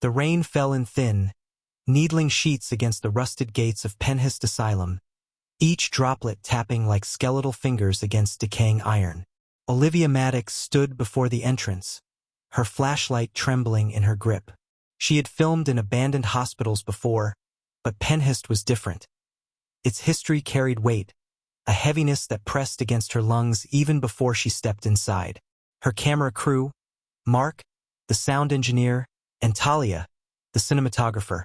The rain fell in thin, needling sheets against the rusted gates of Pennhurst Asylum, each droplet tapping like skeletal fingers against decaying iron. Olivia Maddox stood before the entrance, her flashlight trembling in her grip. She had filmed in abandoned hospitals before, but Pennhurst was different. Its history carried weight, a heaviness that pressed against her lungs even before she stepped inside. Her camera crew, Mark, the sound engineer, and Talia, the cinematographer,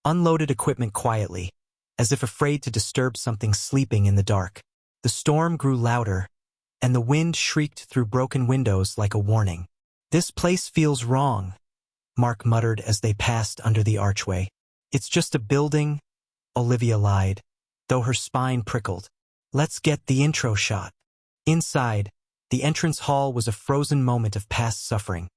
unloaded equipment quietly, as if afraid to disturb something sleeping in the dark. The storm grew louder, and the wind shrieked through broken windows like a warning. "This place feels wrong," Mark muttered as they passed under the archway. "It's just a building," Olivia lied, though her spine prickled. "Let's get the intro shot." Inside, the entrance hall was a frozen moment of past suffering.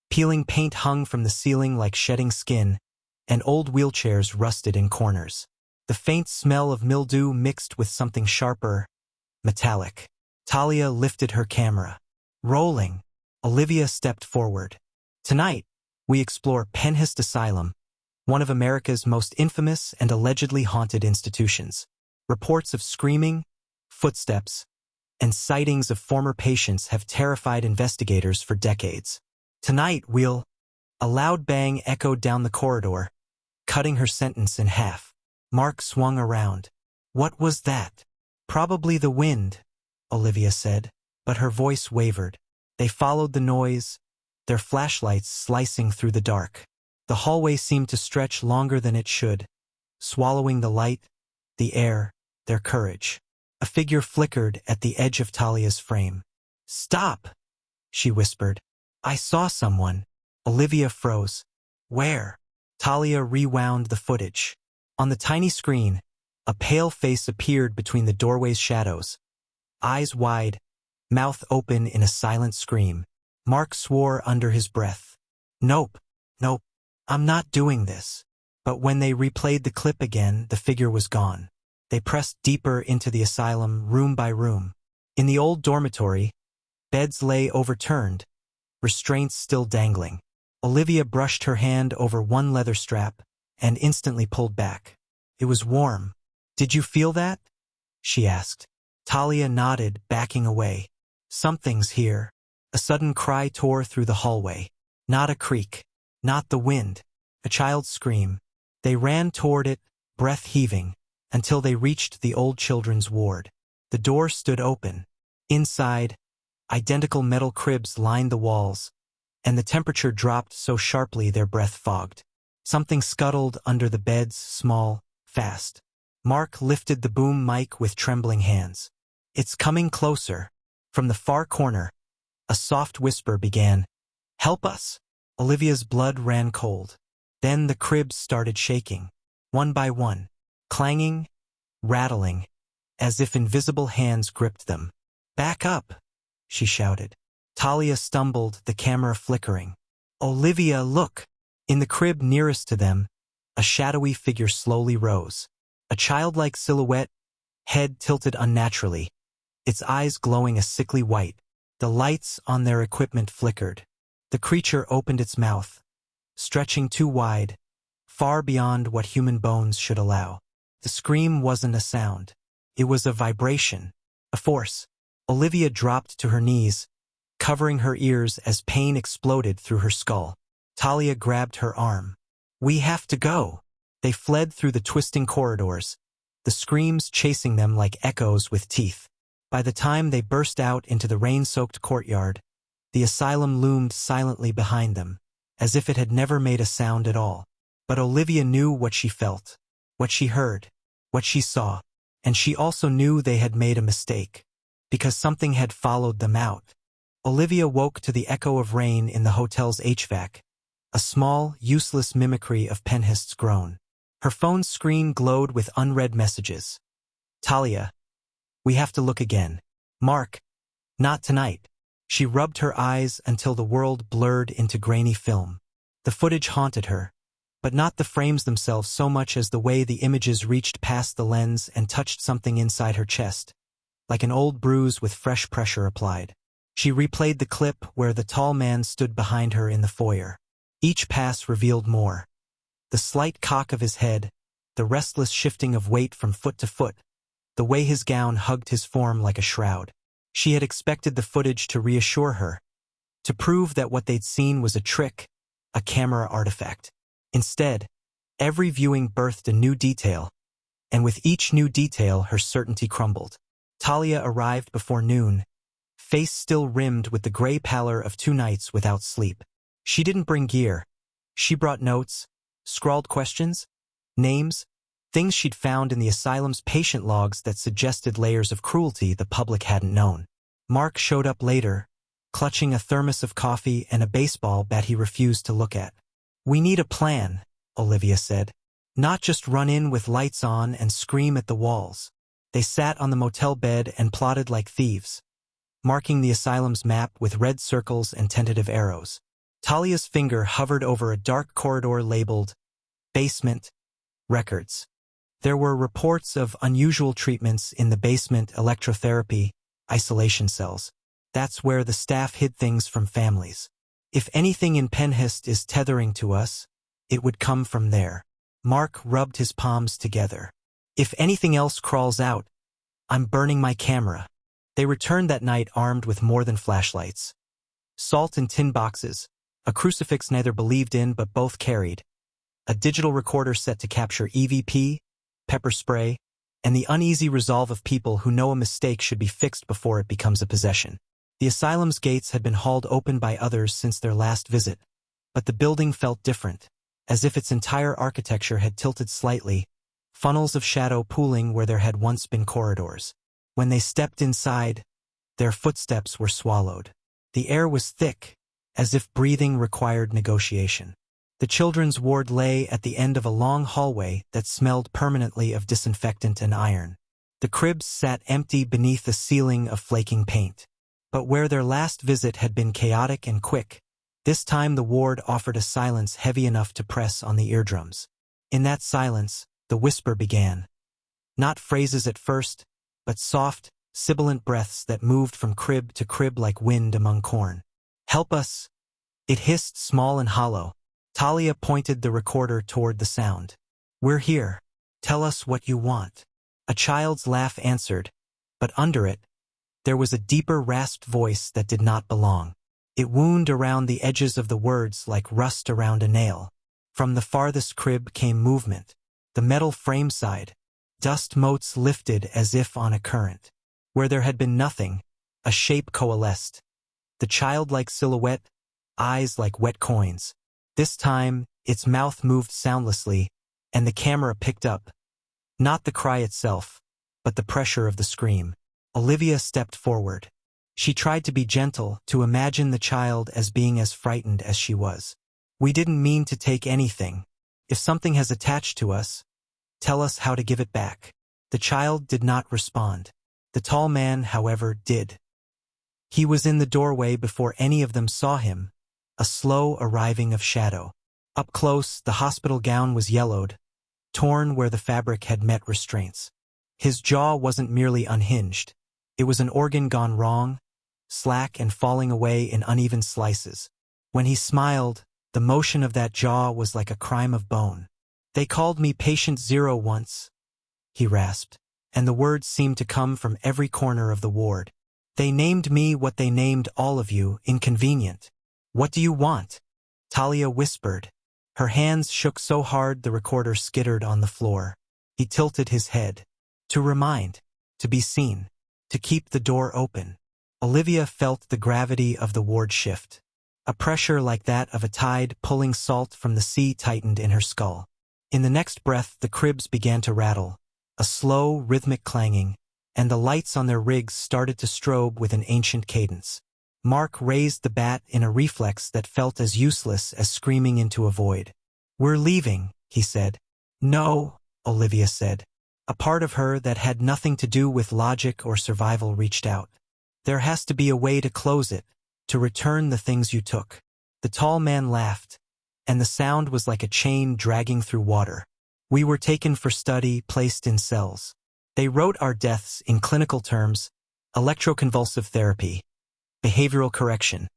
Peeling paint hung from the ceiling like shedding skin, and old wheelchairs rusted in corners. The faint smell of mildew mixed with something sharper, metallic. Talia lifted her camera. Rolling, Olivia stepped forward. "Tonight, we explore Pennhurst Asylum, one of America's most infamous and allegedly haunted institutions. Reports of screaming, footsteps, and sightings of former patients have terrified investigators for decades. Tonight we'll—" A loud bang echoed down the corridor, cutting her sentence in half. Mark swung around. "What was that?" "Probably the wind," Olivia said, but her voice wavered. They followed the noise, their flashlights slicing through the dark. The hallway seemed to stretch longer than it should, swallowing the light, the air, their courage. A figure flickered at the edge of Talia's frame. "Stop!" she whispered. "I saw someone." Olivia froze. "Where?" Talia rewound the footage. On the tiny screen, a pale face appeared between the doorway's shadows. Eyes wide, mouth open in a silent scream. Mark swore under his breath. Nope, I'm not doing this." But when they replayed the clip again, the figure was gone. They pressed deeper into the asylum, room by room. In the old dormitory, beds lay overturned, restraints still dangling. Olivia brushed her hand over one leather strap and instantly pulled back. It was warm. "Did you feel that?" she asked. Talia nodded, backing away. "Something's here." A sudden cry tore through the hallway. Not a creak, not the wind, a child's scream. They ran toward it, breath heaving, until they reached the old children's ward. The door stood open. Inside, identical metal cribs lined the walls, and the temperature dropped so sharply their breath fogged. Something scuttled under the beds, small, fast. Mark lifted the boom mic with trembling hands. "It's coming closer." From the far corner, a soft whisper began. "Help us!" Olivia's blood ran cold. Then the cribs started shaking, one by one, clanging, rattling, as if invisible hands gripped them. "Back up!" she shouted. Talia stumbled, the camera flickering. "Olivia, look!" In the crib nearest to them, a shadowy figure slowly rose. A childlike silhouette, head tilted unnaturally, its eyes glowing a sickly white. The lights on their equipment flickered. The creature opened its mouth, stretching too wide, far beyond what human bones should allow. The scream wasn't a sound. It was a vibration, a force. Olivia dropped to her knees, covering her ears as pain exploded through her skull. Talia grabbed her arm. "We have to go." They fled through the twisting corridors, the screams chasing them like echoes with teeth. By the time they burst out into the rain-soaked courtyard, the asylum loomed silently behind them, as if it had never made a sound at all. But Olivia knew what she felt, what she heard, what she saw, and she also knew they had made a mistake, because something had followed them out. Olivia woke to the echo of rain in the hotel's HVAC, a small, useless mimicry of Pennhurst's groan. Her phone's screen glowed with unread messages. "Talia, we have to look again." "Mark, not tonight." She rubbed her eyes until the world blurred into grainy film. The footage haunted her, but not the frames themselves so much as the way the images reached past the lens and touched something inside her chest, like an old bruise with fresh pressure applied. She replayed the clip where the tall man stood behind her in the foyer. Each pass revealed more. The slight cock of his head, the restless shifting of weight from foot to foot, the way his gown hugged his form like a shroud. She had expected the footage to reassure her, to prove that what they'd seen was a trick, a camera artifact. Instead, every viewing birthed a new detail, and with each new detail her certainty crumbled. Talia arrived before noon, face still rimmed with the gray pallor of 2 nights without sleep. She didn't bring gear. She brought notes, scrawled questions, names, things she'd found in the asylum's patient logs that suggested layers of cruelty the public hadn't known. Mark showed up later, clutching a thermos of coffee and a baseball bat he refused to look at. "We need a plan," Olivia said. "Not just run in with lights on and scream at the walls." They sat on the motel bed and plotted like thieves, marking the asylum's map with red circles and tentative arrows. Talia's finger hovered over a dark corridor labeled Basement Records. There were reports of unusual treatments in the basement, electrotherapy, isolation cells. That's where the staff hid things from families. If anything in Pennhurst is tethering to us, it would come from there. Mark rubbed his palms together. "If anything else crawls out, I'm burning my camera." They returned that night armed with more than flashlights. Salt in tin boxes, a crucifix neither believed in but both carried, a digital recorder set to capture EVP, pepper spray, and the uneasy resolve of people who know a mistake should be fixed before it becomes a possession. The asylum's gates had been hauled open by others since their last visit, but the building felt different, as if its entire architecture had tilted slightly, funnels of shadow pooling where there had once been corridors. When they stepped inside, their footsteps were swallowed. The air was thick, as if breathing required negotiation. The children's ward lay at the end of a long hallway that smelled permanently of disinfectant and iron. The cribs sat empty beneath a ceiling of flaking paint. But where their last visit had been chaotic and quick, this time the ward offered a silence heavy enough to press on the eardrums. In that silence, the whisper began. Not phrases at first, but soft, sibilant breaths that moved from crib to crib like wind among corn. "Help us!" It hissed small and hollow. Talia pointed the recorder toward the sound. "We're here. Tell us what you want." A child's laugh answered, but under it, there was a deeper rasped voice that did not belong. It wound around the edges of the words like rust around a nail. From the farthest crib came movement. The metal frame sighed. Dust motes lifted as if on a current. Where there had been nothing, a shape coalesced. The childlike silhouette, eyes like wet coins. This time, its mouth moved soundlessly, and the camera picked up. Not the cry itself, but the pressure of the scream. Olivia stepped forward. She tried to be gentle, to imagine the child as being as frightened as she was. "We didn't mean to take anything. If something has attached to us, tell us how to give it back." The child did not respond. The tall man, however, did. He was in the doorway before any of them saw him, a slow arriving of shadow. Up close, the hospital gown was yellowed, torn where the fabric had met restraints. His jaw wasn't merely unhinged. It was an organ gone wrong, slack and falling away in uneven slices. When he smiled, the motion of that jaw was like a crime of bone. "They called me Patient Zero once," he rasped, and the words seemed to come from every corner of the ward. "They named me what they named all of you, inconvenient. What do you want?" Talia whispered. Her hands shook so hard the recorder skittered on the floor. He tilted his head. "To remind, to be seen, to keep the door open." Olivia felt the gravity of the ward shift. A pressure like that of a tide pulling salt from the sea tightened in her skull. In the next breath, the cribs began to rattle, a slow, rhythmic clanging, and the lights on their rigs started to strobe with an ancient cadence. Mark raised the bat in a reflex that felt as useless as screaming into a void. "We're leaving," he said. "No," Olivia said. A part of her that had nothing to do with logic or survival reached out. "There has to be a way to close it, to return the things you took." The tall man laughed, and the sound was like a chain dragging through water. "We were taken for study, placed in cells. They wrote our deaths in clinical terms, electroconvulsive therapy, behavioral correction.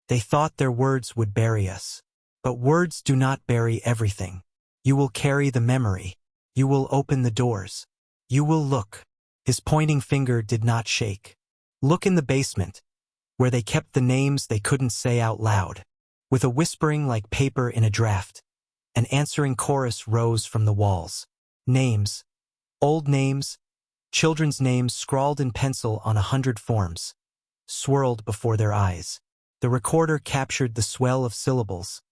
They thought their words would bury us. But words do not bury everything. You will carry the memory. You will open the doors. You will look. His pointing finger did not shake. Look in the basement, where they kept the names they couldn't say out loud. With a whispering like paper in a draft, an answering chorus rose from the walls. Names. Old names. Children's names scrawled in pencil on 100 forms. Swirled before their eyes. The recorder captured the swell of syllables,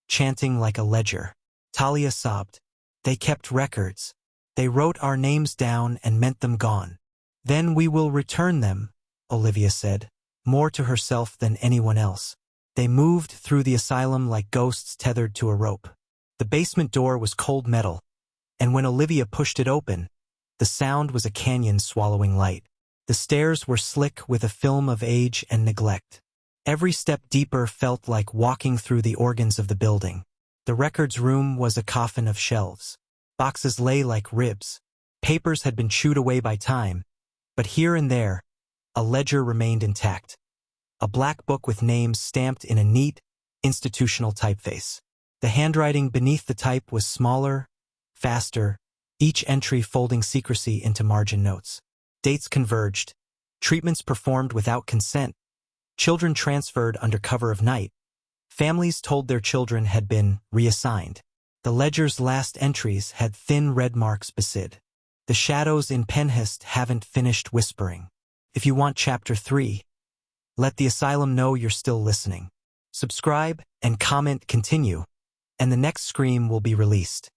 chanting like a ledger. Talia sobbed. They kept records. They wrote our names down and meant them gone. Then we will return them, Olivia said, more to herself than anyone else. They moved through the asylum like ghosts tethered to a rope. The basement door was cold metal, and when Olivia pushed it open, the sound was a canyon swallowing light. The stairs were slick with a film of age and neglect. Every step deeper felt like walking through the organs of the building. The records room was a coffin of shelves. Boxes lay like ribs. Papers had been chewed away by time, but here and there, a ledger remained intact. A black book with names stamped in a neat, institutional typeface. The handwriting beneath the type was smaller, faster, each entry folding secrecy into margin notes. Dates converged. Treatments performed without consent. Children transferred under cover of night. Families told their children had been reassigned. The ledger's last entries had thin red marks beside. The shadows in Pennhurst haven't finished whispering. If you want Chapter 3, let the asylum know you're still listening. Subscribe and comment continue, and the next scream will be released.